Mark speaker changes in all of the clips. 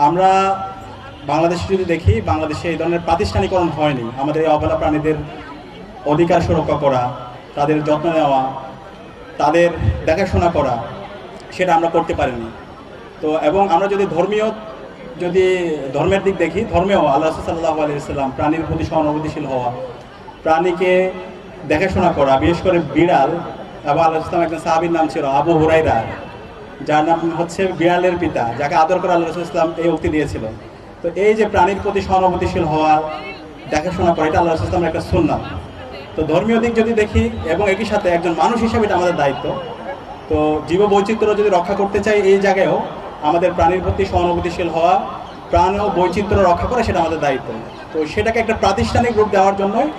Speaker 1: আমরা বাংলাদেশে যদি দেখি, বাংলাদেশে এই ধরনের প্রাতিষ্ঠানিকরণ হয়নি। আমাদের এই অবলা প্রাণীদের অধিকার সুরক্ষা করা, তাদের যত্ন নেওয়া, তাদের দেখাশোনা করা, সেটা আমরা করতে পারিনি। তো এবং আমরা যদি ধর্মের দিক দেখি, ধর্মেও আল্লাহ সাল্লাল্লাহু আলাইহি ওয়াসাল্লাম প্রাণীর প্রতি সহানুভূতিশীল হওয়া, প্রাণীকে দেখাশোনা করা, বিশেষ করে বিড়াল। এবং আল্লাহ ইসলাম একজন সাহাবীর নাম ছিল আবু হুরায়রা, যার নাম হচ্ছে বিড়ালের পিতা, যাকে আদর করে আল্লাহ ইসলাম এই উক্তি দিয়েছিল। তো এই যে প্রাণীর প্রতি সহানুভূতিশীল হওয়া, দেখাশোনা করা, এটা আল্লাহ ইসলামের একটা সুন্নাত। তো ধর্মীয় দিক যদি দেখি এবং একই সাথে একজন মানুষ হিসেবে এটা আমাদের দায়িত্ব। তো জীববৈচিত্র্য যদি রক্ষা করতে চাই, এই জায়গায়ও আমাদের প্রাণীর প্রতি সহানুভূতিশীল হওয়া, প্রাণ ও বৈচিত্র্য রক্ষা করা, সেটা আমাদের দায়িত্ব। তো সেটাকে একটা প্রাতিষ্ঠানিক রূপ দেওয়ার জন্যই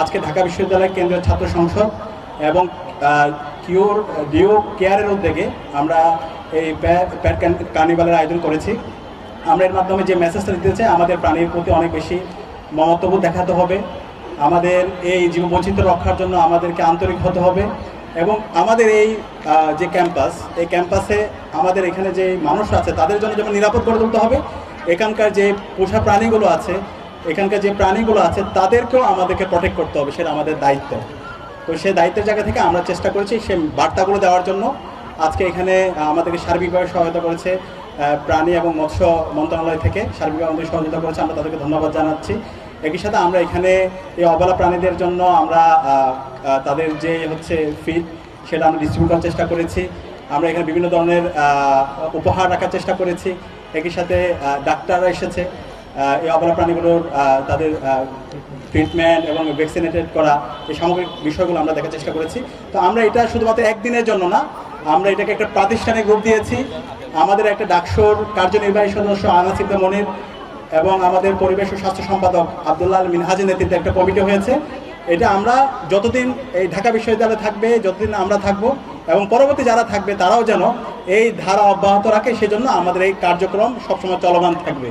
Speaker 1: আজকে ঢাকা বিশ্ববিদ্যালয়ের কেন্দ্রীয় ছাত্র সংসদ এবং ডিও কেয়ারের উদ্যোগে আমরা এই প্যাট কার্নিভালের আয়োজন করেছি। আমরা এর মাধ্যমে যে মেসেজটা দিতে চাই, আমাদের প্রাণীর প্রতি অনেক বেশি মমত্ববোধ দেখাতে হবে, আমাদের এই জীববৈচিত্র্য রক্ষার জন্য আমাদেরকে আন্তরিক হতে হবে। এবং আমাদের এই যে ক্যাম্পাস, এই ক্যাম্পাসে আমাদের এখানে যে মানুষ আছে তাদের জন্য যেমন নিরাপদ করে তুলতে হবে, এখানকার যে পোষা প্রাণীগুলো আছে, এখানকার যে প্রাণীগুলো আছে তাদেরকেও আমাদেরকে প্রোটেক্ট করতে হবে, সেটা আমাদের দায়িত্ব। তো সেই দায়িত্বের জায়গা থেকে আমরা চেষ্টা করেছি সেই বার্তাগুলো দেওয়ার জন্য। আজকে এখানে আমাদেরকে সার্বিকভাবে সহায়তা করেছে প্রাণী এবং মৎস্য মন্ত্রণালয় থেকে, সার্বিকভাবে আমাদের সহযোগিতা করেছে, আমরা তাদেরকে ধন্যবাদ জানাচ্ছি। একই সাথে আমরা এখানে এই অবলা প্রাণীদের জন্য আমরা তাদের যে হচ্ছে ফিড, সেটা আমরা ডিস্ট্রিবিউট করার চেষ্টা করেছি। আমরা এখানে বিভিন্ন ধরনের উপহার রাখার চেষ্টা করেছি। একই সাথে ডাক্তাররা এসেছে এই অবলা প্রাণীগুলোর তাদের ট্রিটমেন্ট এবং ভ্যাকসিনেটেড করা, এই সামগ্রিক বিষয়গুলো আমরা দেখার চেষ্টা করেছি। তো আমরা এটা শুধুমাত্র একদিনের জন্য না, আমরা এটাকে একটা প্রাতিষ্ঠানিক রূপ দিয়েছি। আমাদের একটা ডাকসুর কার্যনির্বাহী সদস্য আনাস ইবনে মনির এবং আমাদের পরিবেশ ও স্বাস্থ্য সম্পাদক আব্দুল্লাহ আল মিনহাজের নেতৃত্বে একটা কমিটি হয়েছে। এটা আমরা যতদিন এই ঢাকা বিশ্ববিদ্যালয়ে থাকবে, যতদিন আমরা থাকব এবং পরবর্তী যারা থাকবে তারাও যেন এই ধারা অব্যাহত রাখে, সেজন্য আমাদের এই কার্যক্রম সবসময় চলমান থাকবে।